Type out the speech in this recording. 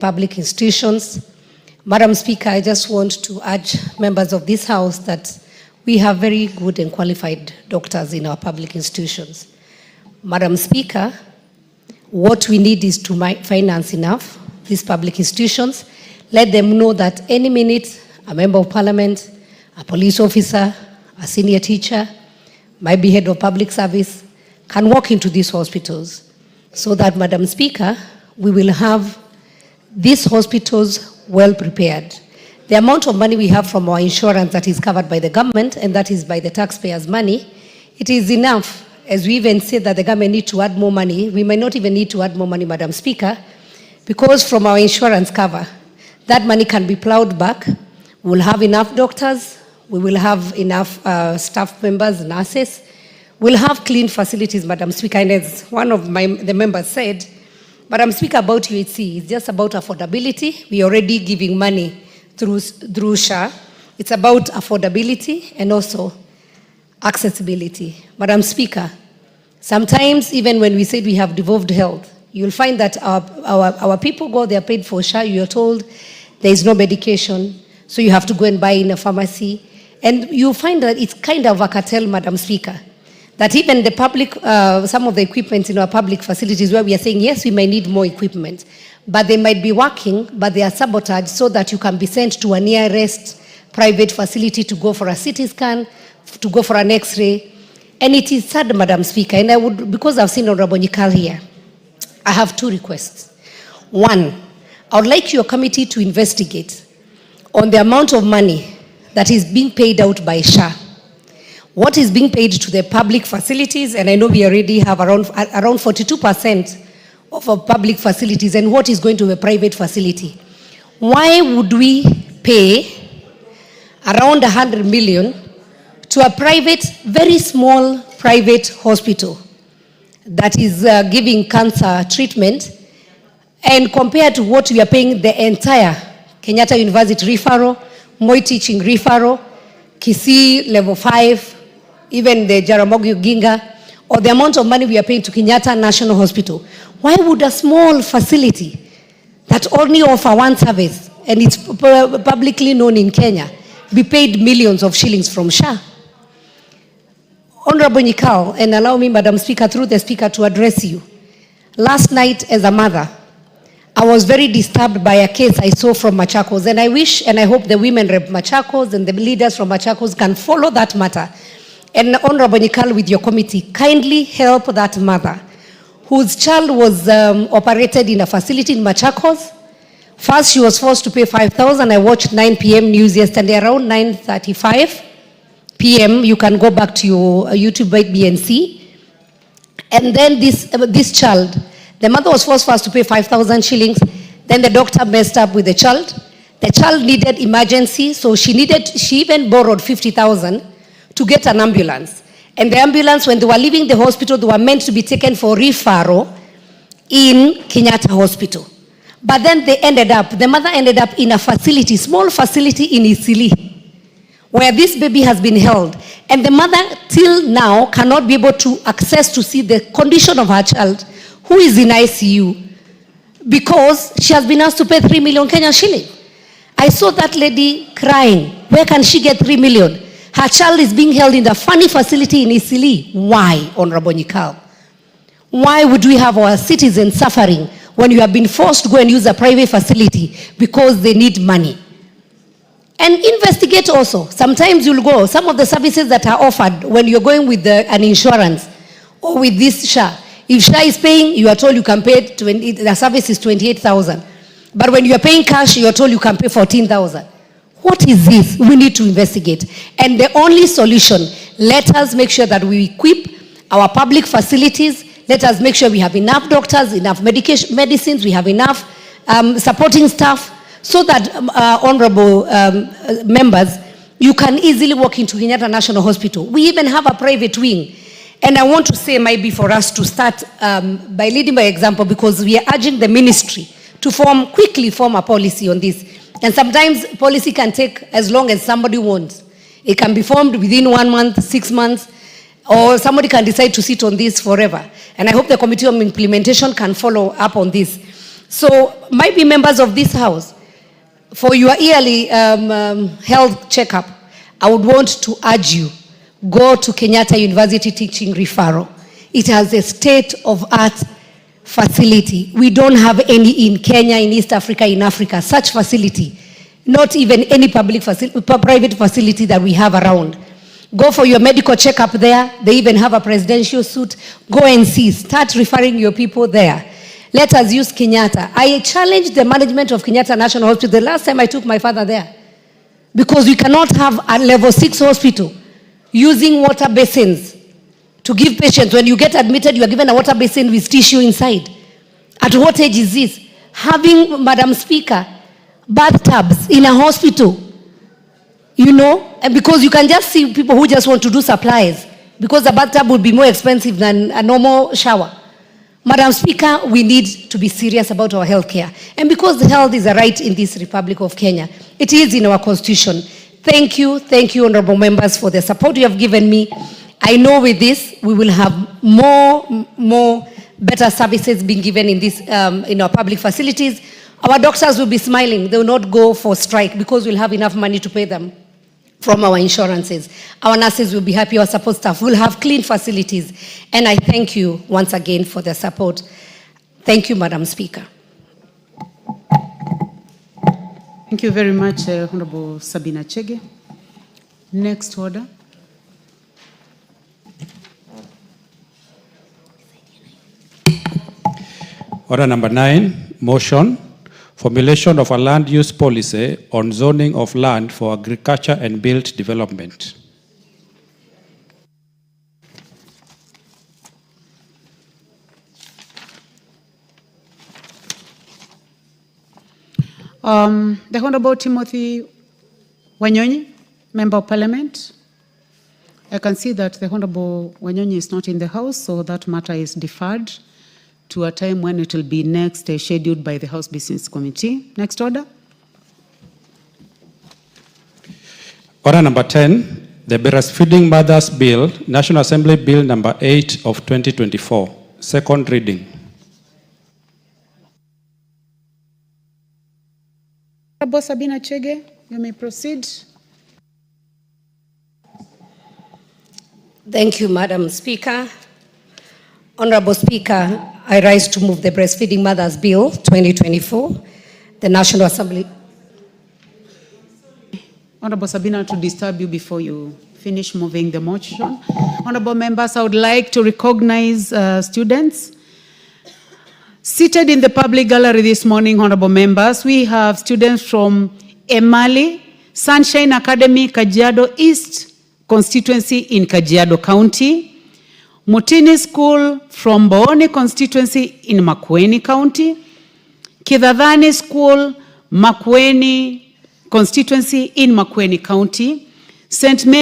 public institutions. Madam Speaker, I just want to urge members of this House that we have very good and qualified doctors in our public institutions. Madam Speaker, what we need is to finance enough these public institutions. Let them know that any minute, a member of parliament, a police officer, a senior teacher, might be head of public service, can walk into these hospitals so that, Madam Speaker, we will have these hospitals well prepared. The amount of money we have from our insurance that is covered by the government and that is by the taxpayers' money, it is enough. As we even said that the government need to add more money, we may not even need to add more money, Madam Speaker, because from our insurance cover, that money can be plowed back. We'll have enough doctors, we will have enough staff members, nurses, we'll have clean facilities, Madam Speaker. And as one of the members said, Madam Speaker, about UHC, it's just about affordability. We're already giving money through SHA. It's about affordability and also accessibility. Madam Speaker, sometimes even when we say we have devolved health, you'll find that our people go, they're paid for SHA, you're told there is no medication, so you have to go and buy in a pharmacy. And you find that it's kind of a cartel, Madam Speaker, that even the public, some of the equipment in our public facilities where we are saying, yes, we may need more equipment, but they might be working, but they are sabotaged so that you can be sent to a nearest private facility to go for a CT scan, to go for an X-ray. And it is sad, Madam Speaker, and I would, because I've seen Honorable Nyikal here, I have two requests. One, I would like your committee to investigate on the amount of money that is being paid out by SHA. What is being paid to the public facilities, and I know we already have around 42% of our public facilities, and what is going to a private facility. Why would we pay around 100 million to a private, very small private hospital that is giving cancer treatment, and compared to what we are paying the entire Kenyatta University referral, Moi Teaching referral, Kisii level 5, even the Jaramogi Oginga, or the amount of money we are paying to Kenyatta National Hospital. Why would a small facility that only offer one service, and it's publicly known in Kenya, be paid millions of shillings from SHA? Honorable Nyikal, and allow me, Madam Speaker, through the Speaker, to address you. Last night, as a mother, I was very disturbed by a case I saw from Machakos, and I wish and I hope the women rep Machakos and the leaders from Machakos can follow that matter. And Honorable Nyikal, with your committee, kindly help that mother whose child was operated in a facility in Machakos. First, she was forced to pay 5,000. I watched 9 p.m. news yesterday, around 9:35 p.m. You can go back to your YouTube and see. And then this child, the mother was forced first to pay 5,000 shillings. Then the doctor messed up with the child. The child needed emergency, so she even borrowed 50,000 to get an ambulance. And the ambulance, when they were leaving the hospital, they were meant to be taken for referral in Kenyatta Hospital. But then the mother ended up in a facility, small facility in Isili, where this baby has been held. And the mother, till now, cannot be able to access to see the condition of her child, who is in ICU, because she has been asked to pay 3 million Kenyan shillings. I saw that lady crying. Where can she get 3 million? Her child is being held in the funny facility in Isili. Why, Honorable Nyikal? Why would we have our citizens suffering when you have been forced to go and use a private facility because they need money? And investigate also. Sometimes you'll go, some of the services that are offered when you're going with an insurance or with this SHA, if SHA is paying, you are told you can pay, the service is 28,000. But when you are paying cash, you are told you can pay 14,000. What is this? We need to investigate. And the only solution, let us make sure that we equip our public facilities. Let us make sure we have enough doctors, enough medicines, we have enough supporting staff, so that, honorable members, you can easily walk into Kenyatta National Hospital. We even have a private wing. And I want to say, maybe for us to start by leading by example, because we are urging the ministry to quickly form a policy on this. And sometimes policy can take as long as somebody wants. It can be formed within 1 month, 6 months, or somebody can decide to sit on this forever. And I hope the Committee on Implementation can follow up on this. So, might be members of this house, for your yearly health checkup, I would want to urge you, go to Kenyatta University Teaching Referral. It has a state-of-art facility. We don't have any in Kenya, in East Africa, in Africa, such facility. Not even any private facility that we have around. Go for your medical checkup there. They even have a presidential suite. Go and see. Start referring your people there. Let us use Kenyatta. I challenged the management of Kenyatta National Hospital the last time I took my father there. Because we cannot have a level 6 hospital using water basins to give patients. When you get admitted, you are given a water basin with tissue inside. At what age is this? Having, Madam Speaker, bathtubs in a hospital, you know, and because you can just see people who just want to do supplies, because the bathtub would be more expensive than a normal shower. Madam Speaker, we need to be serious about our health care. And because health is a right in this Republic of Kenya, it is in our constitution. Thank you, honorable members, for the support you have given me. I know with this, we will have more better services being given in this, in our public facilities. Our doctors will be smiling. They will not go for strike because we'll have enough money to pay them from our insurances. Our nurses will be happy, our support staff will have clean facilities. And I thank you once again for the support. Thank you, Madam Speaker. Thank you very much, Honorable Sabina Chege. Next order. Order number 9, motion. Formulation of a land use policy on zoning of land for agriculture and built development. The Honorable Timothy Wanyonyi, Member of Parliament. I can see that the Honorable Wanyonyi is not in the House, so that matter is deferred to a time when it will be next scheduled by the House Business Committee. Next order. Order number 10, the Breastfeeding Mothers Bill, National Assembly Bill number 8 of 2024, second reading. Honorable Sabina Chege, you may proceed. Thank you, Madam Speaker. Honorable Speaker, I rise to move the Breastfeeding Mothers Bill 2024, the National Assembly. Honorable Sabina, to disturb you before you finish moving the motion. Honorable members, I would like to recognize students seated in the public gallery this morning. Honorable members, we have students from Emali, Sunshine Academy, Kajiado East constituency in Kajiado County, Mutini School from Boone constituency in Makueni County, Kidadhani School, Makueni constituency in Makueni County, St. Mary